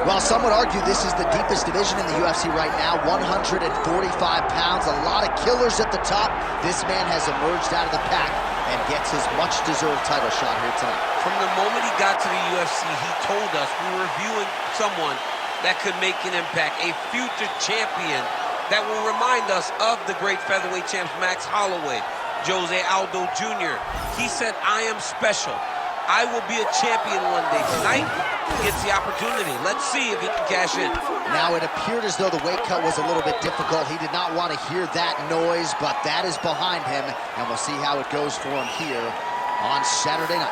Well, some would argue this is the deepest division in the UFC right now, 145 pounds, a lot of killers at the top. This man has emerged out of the pack and gets his much-deserved title shot here tonight. From the moment he got to the UFC, he told us we were viewing someone that could make an impact, a future champion that will remind us of the great featherweight champs Max Holloway, Jose Aldo Jr. He said, I am special. I will be a champion one day. Tonight, he gets the opportunity. Let's see if he can cash in. Now, it appeared as though the weight cut was a little bit difficult. He did not want to hear that noise, but that is behind him, and we'll see how it goes for him here on Saturday night.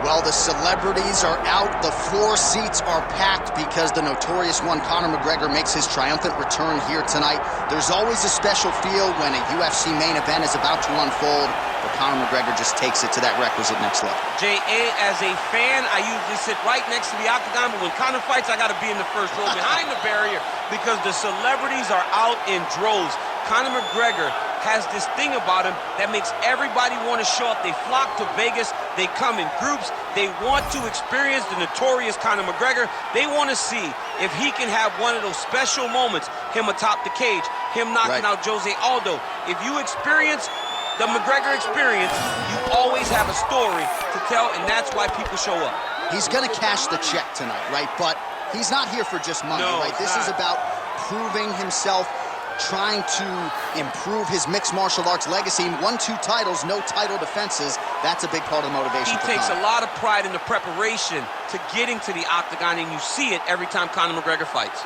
Well, the celebrities are out. The floor seats are packed because the notorious one, Conor McGregor, makes his triumphant return here tonight. There's always a special feel when a UFC main event is about to unfold, but Conor McGregor just takes it to that requisite next level. J.A., as a fan, I usually sit right next to the octagon, but when Conor fights, I got to be in the first row behind the barrier because the celebrities are out in droves. Conor McGregor has this thing about him that makes everybody want to show up. They flock to Vegas. They come in groups. They want to experience the notorious Conor McGregor. They want to see if he can have one of those special moments, him atop the cage, him knocking out Jose Aldo. If you experience the McGregor experience, you always have a story to tell, and that's why people show up. He's going to cash the check tonight, right? But he's not here for just money, right? This is about proving himself, trying to improve his mixed martial arts legacy. 1-2 titles, no title defenses. That's a big part of the motivation. He takes a lot of pride in the preparation to getting to the octagon, and you see it every time Conor McGregor fights.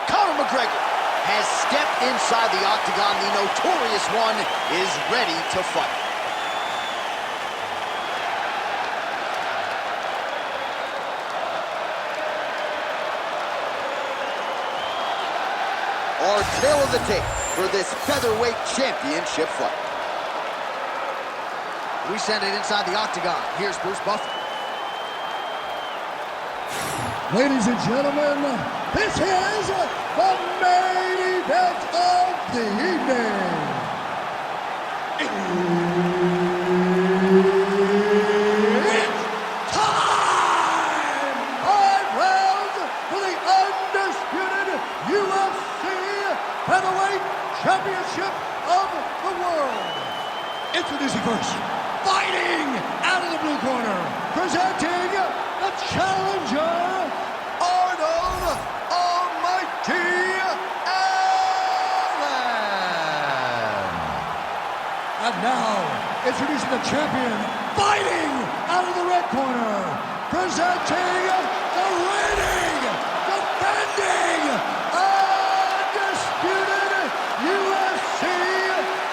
Conor McGregor has stepped inside the octagon. The notorious one is ready to fight. Our tale of the tape for this featherweight championship fight. We send it inside the octagon. Here's Bruce Buffer. Ladies and gentlemen, this is the main event of the evening. It's time! 5 rounds for the undisputed UFC Featherweight Championship of the world. Introducing first, fighting out of the blue corner, presenting the challenger, Arnold Almighty Allen. And now, introducing the champion, fighting out of the red corner, presenting the reigning, defending, undisputed UFC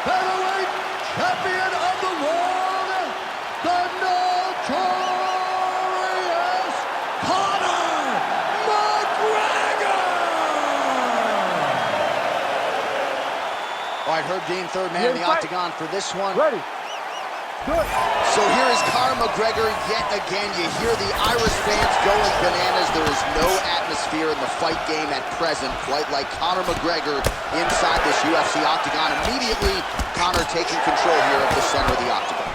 Featherweight Champion of the world, the notorious Conor McGregor! All right, Herb Dean, third man in the octagon for this one. Ready. Good. So here is Conor McGregor yet again. You hear the Irish fans going bananas. There is no atmosphere in the fight game at present, quite like Conor McGregor inside this UFC octagon. Immediately, Conor taking control here of the center of the octagon.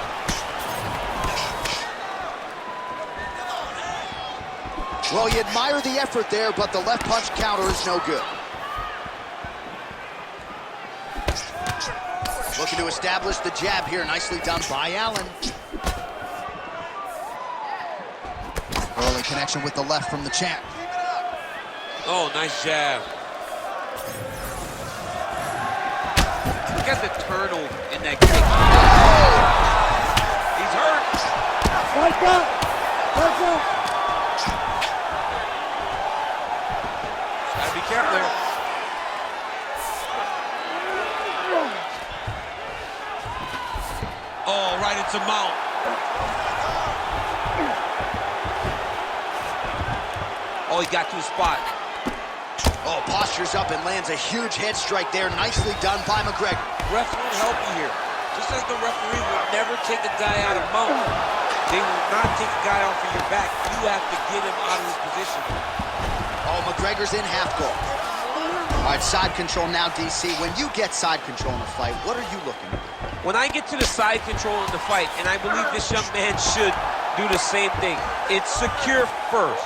Well, you admire the effort there, but the left punch counter is no good. Looking to establish the jab here. Nicely done by Allen. Early connection with the left from the champ. Oh, nice jab. Look at the turtle in that kick. He's hurt. Fight back. Fight back. Gotta be careful there. Oh, right into mount. Oh, he got to his spot. Oh, postures up and lands a huge head strike there. Nicely done by McGregor. Ref won't help you here. Just as the referee will never take a guy out of mount, they will not take a guy off of your back. You have to get him out of his position. Oh, McGregor's in half guard. All right, side control now, DC. When you get side control in a fight, what are you looking at? When I get to the side control in the fight, and I believe this young man should do the same thing, it's secure first.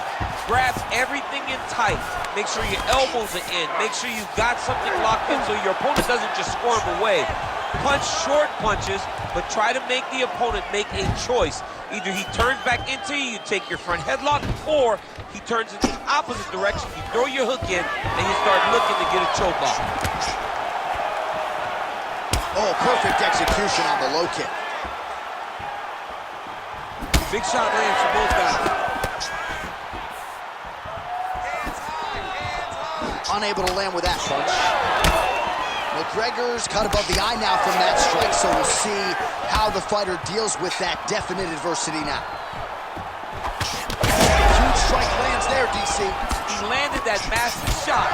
Grab everything in tight. Make sure your elbows are in. Make sure you've got something locked in so your opponent doesn't just squirm away. Punch short punches, but try to make the opponent make a choice. Either he turns back into you, you take your front headlock, or he turns in the opposite direction, you throw your hook in, and you start looking to get a choke off. Oh, perfect execution on the low kick. Big shot lands for both guys. Unable to land with that punch. McGregor's cut above the eye now from that strike, so we'll see how the fighter deals with that definite adversity now. Huge strike lands there, DC. He landed that massive shot.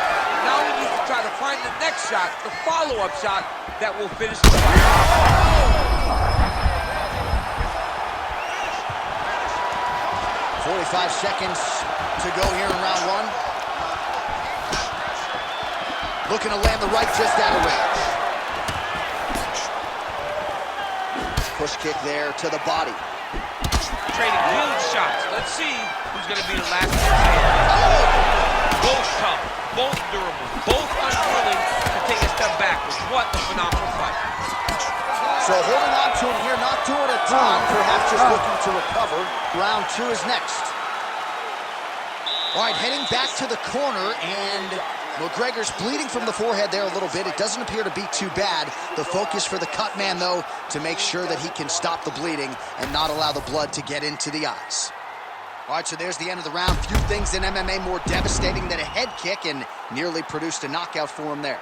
Now he needs to try to find the next shot, the follow-up shot that will finish the fight. 45 seconds to go here in round one. Looking to land the right just out of range. Push kick there to the body. Trading huge shots. Let's see who's going to be the last man standing. Both tough, both durable, both unwilling to take a step backwards. What a phenomenal fight. So holding on to him here, not doing a ton, perhaps just looking to recover. Round two is next. All right, heading back to the corner, and McGregor's bleeding from the forehead there a little bit. It doesn't appear to be too bad. The focus for the cut man, though, to make sure that he can stop the bleeding and not allow the blood to get into the eyes. All right, so there's the end of the round. Few things in MMA more devastating than a head kick, and nearly produced a knockout for him there.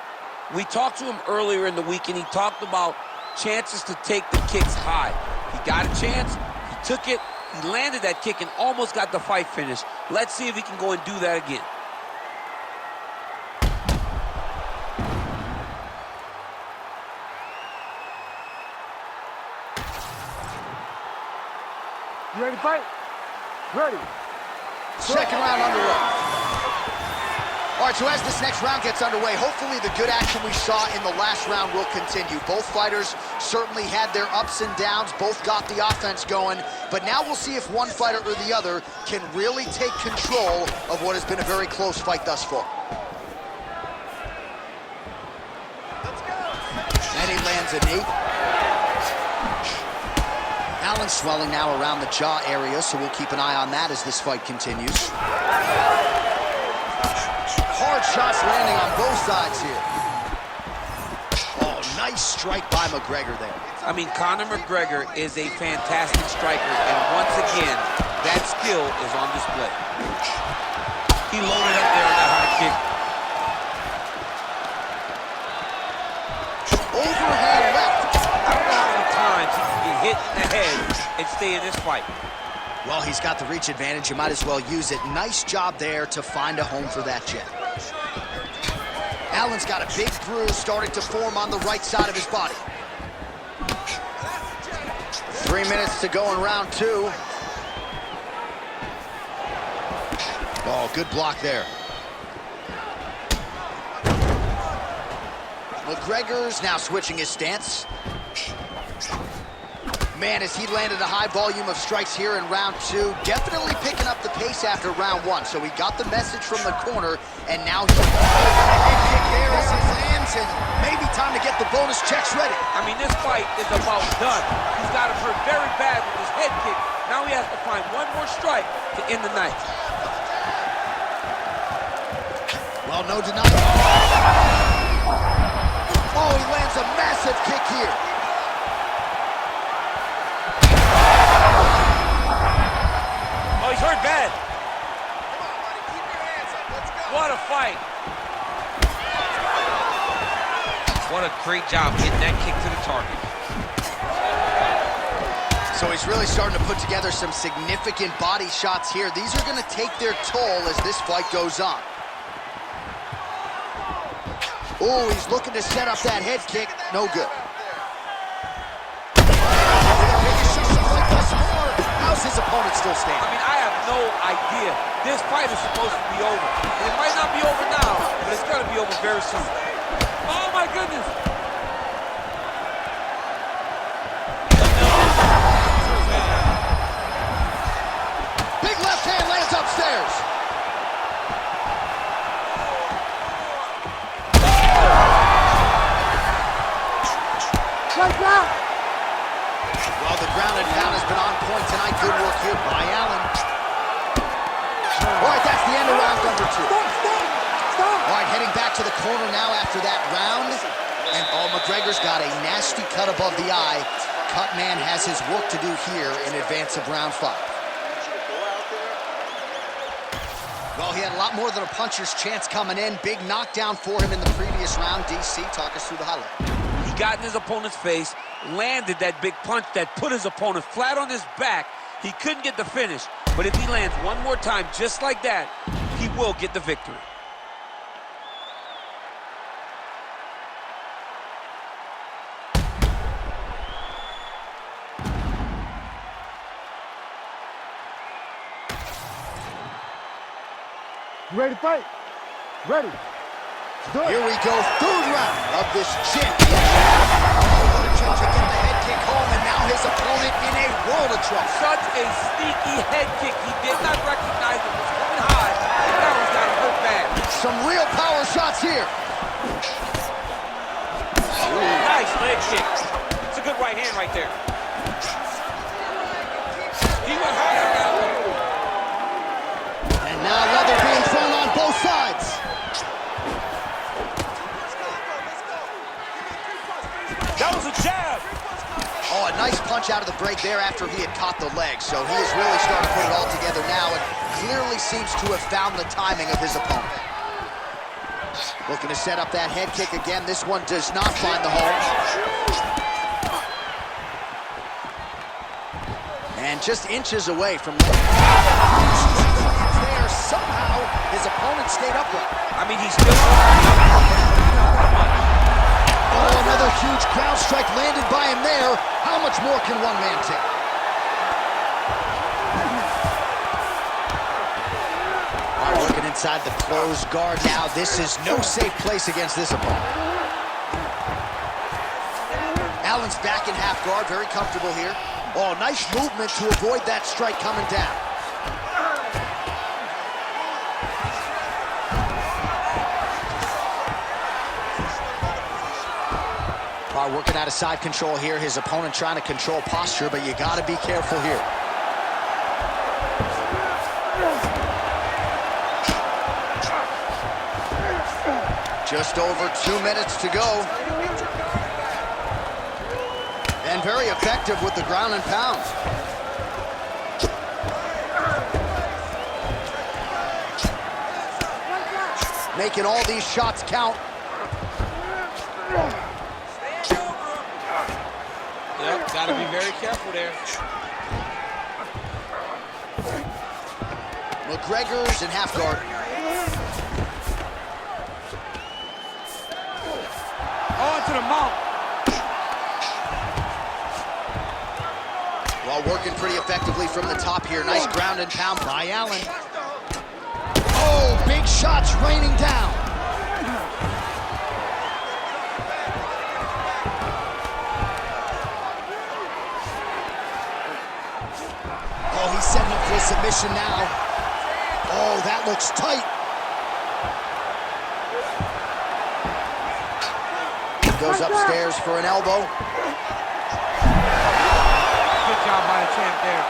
We talked to him earlier in the week, and he talked about chances to take the kicks high. He got a chance, he took it, he landed that kick and almost got the fight finished. Let's see if he can go and do that again. You ready to fight? Ready. Second round underway. All right, so as this next round gets underway, hopefully the good action we saw in the last round will continue. Both fighters certainly had their ups and downs, both got the offense going, but now we'll see if one fighter or the other can really take control of what has been a very close fight thus far. Let's go. And he lands a knee. Allen's swelling now around the jaw area, so we'll keep an eye on that as this fight continues. Hard shots landing on both sides here. Oh, nice strike by McGregor there. I mean, Conor McGregor is a fantastic striker, and once again, that skill is on display. He loaded up there with that hard kick. Overhand left. I don't know how many times he can get hit in the head and stay in this fight. Well, he's got the reach advantage. You might as well use it. Nice job there to find a home for that jab. Allen's got a big bruise starting to form on the right side of his body. 3 minutes to go in round two. Oh, good block there. McGregor's now switching his stance. Man, as he landed a high volume of strikes here in round two, definitely picking up the pace after round one. So he got the message from the corner, and now he's head kick there as he lands, and maybe time to get the bonus checks ready. I mean, this fight is about done. He's got him hurt very bad with his head kick. Now he has to find one more strike to end the night. Well, no denying. Oh, he lands a massive kick here. Oh, he's hurt bad. What a fight. What a great job getting that kick to the target. So he's really starting to put together some significant body shots here. These are going to take their toll as this fight goes on. Oh, he's looking to set up that head kick. No good. How's his opponent still standing? I mean, I have no idea. This fight is supposed to be over. And it might not be over now, but it's going to be over very soon. Oh, my goodness. Big left hand lands upstairs. Right now. Well, the ground and pound has been on point tonight. Good work here by Allen. All right, that's the end of round number 2. Stop. All right, heading back to the corner now after that round. And McGregor's got a nasty cut above the eye. Cut man has his work to do here in advance of round 5. Well, he had a lot more than a puncher's chance coming in. Big knockdown for him in the previous round. DC, talk us through the highlight. He got in his opponent's face, landed that big punch that put his opponent flat on his back. He couldn't get the finish, but if he lands one more time just like that, he will get the victory. You ready to fight? Ready. Here we go, third round of this championship. To get the head kick home, and now his opponent in a world of trouble. Such a sneaky head kick. He did not recognize it was coming high, and now he's got him hurt bad. Some real power shots here. Nice leg kick. It's a good right hand right there. He went high on that one. And now leather being thrown on both sides. That was a jab. Oh, a nice punch out of the break there after he had caught the leg. So he is really starting to put it all together now and clearly seems to have found the timing of his opponent. Looking to set up that head kick again. This one does not find the hole. And just inches away from there. Somehow his opponent stayed upright. I mean, he's still... Oh, another huge ground strike landed by him there. How much more can one man take? All right, working inside the closed guard now. This is no safe place against this opponent. Allen's back in half guard, very comfortable here. Oh, nice movement to avoid that strike coming down. Working out of side control here. His opponent trying to control posture, but you got to be careful here. Just over 2 minutes to go. And very effective with the ground and pound. Making all these shots count. Yep, gotta be very careful there. McGregor's in half guard. On to the mount. While working pretty effectively from the top here. Nice ground and pound by Allen. Oh, big shots raining down. Oh, he's setting up for a submission now. Oh, that looks tight. Goes upstairs for an elbow. Good job by the champ there.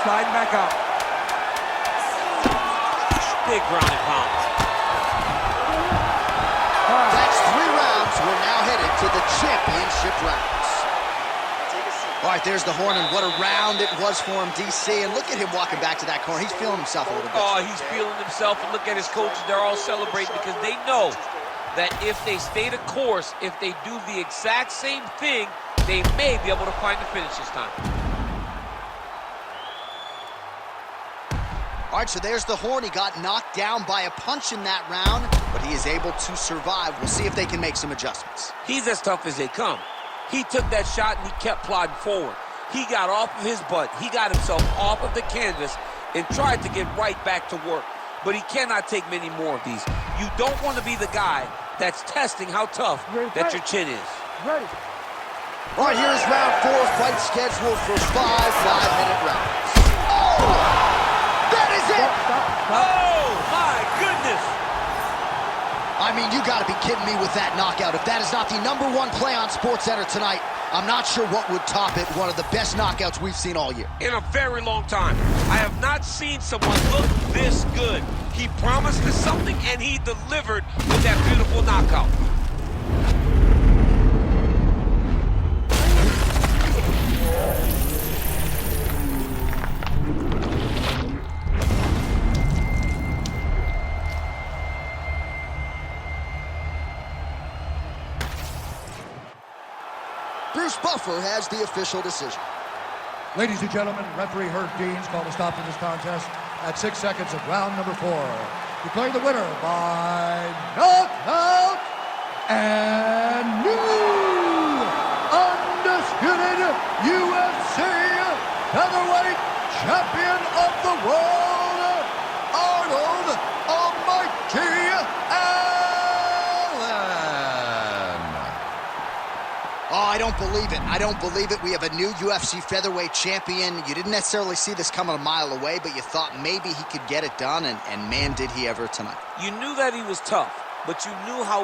Sliding back up. Big ground and pound. That's 3 rounds. We're now headed to the championship rounds. All right, there's the horn, and what a round it was for him, DC. And look at him walking back to that corner. He's feeling himself a little bit. Oh, he's feeling himself, and look at his coaches. They're all celebrating because they know that if they stay the course, if they do the exact same thing, they may be able to find the finish this time. All All right, so there's the horn. He got knocked down by a punch in that round, but he is able to survive. We'll see if they can make some adjustments. He's as tough as they come. He took that shot and he kept plodding forward. He got off of his butt. He got himself off of the canvas and tried to get right back to work. But he cannot take many more of these. You don't want to be the guy that's testing how tough that your chin is. Ready. All right, here's round 4, fight scheduled for 5 5-minute rounds. Oh! That is it! Oh, my goodness! I mean, you got to be kidding me with that knockout. If that is not the #1 play on SportsCenter tonight, I'm not sure what would top it. One of the best knockouts we've seen all year. In a very long time. I have not seen someone look this good. He promised us something, and he delivered with that beautiful knockout. Bruce Buffer has the official decision. Ladies and gentlemen, referee Herb Deans called a stop to this contest at 6 seconds of round number 4. Declaring the winner by knockout and new undisputed UFC featherweight champion of the world, Arnold Almighty Allen. Oh, I don't believe it. I don't believe it. We have a new UFC featherweight champion. You didn't necessarily see this coming a mile away, but you thought maybe he could get it done, and man, did he ever tonight. You knew that he was tough, but you knew how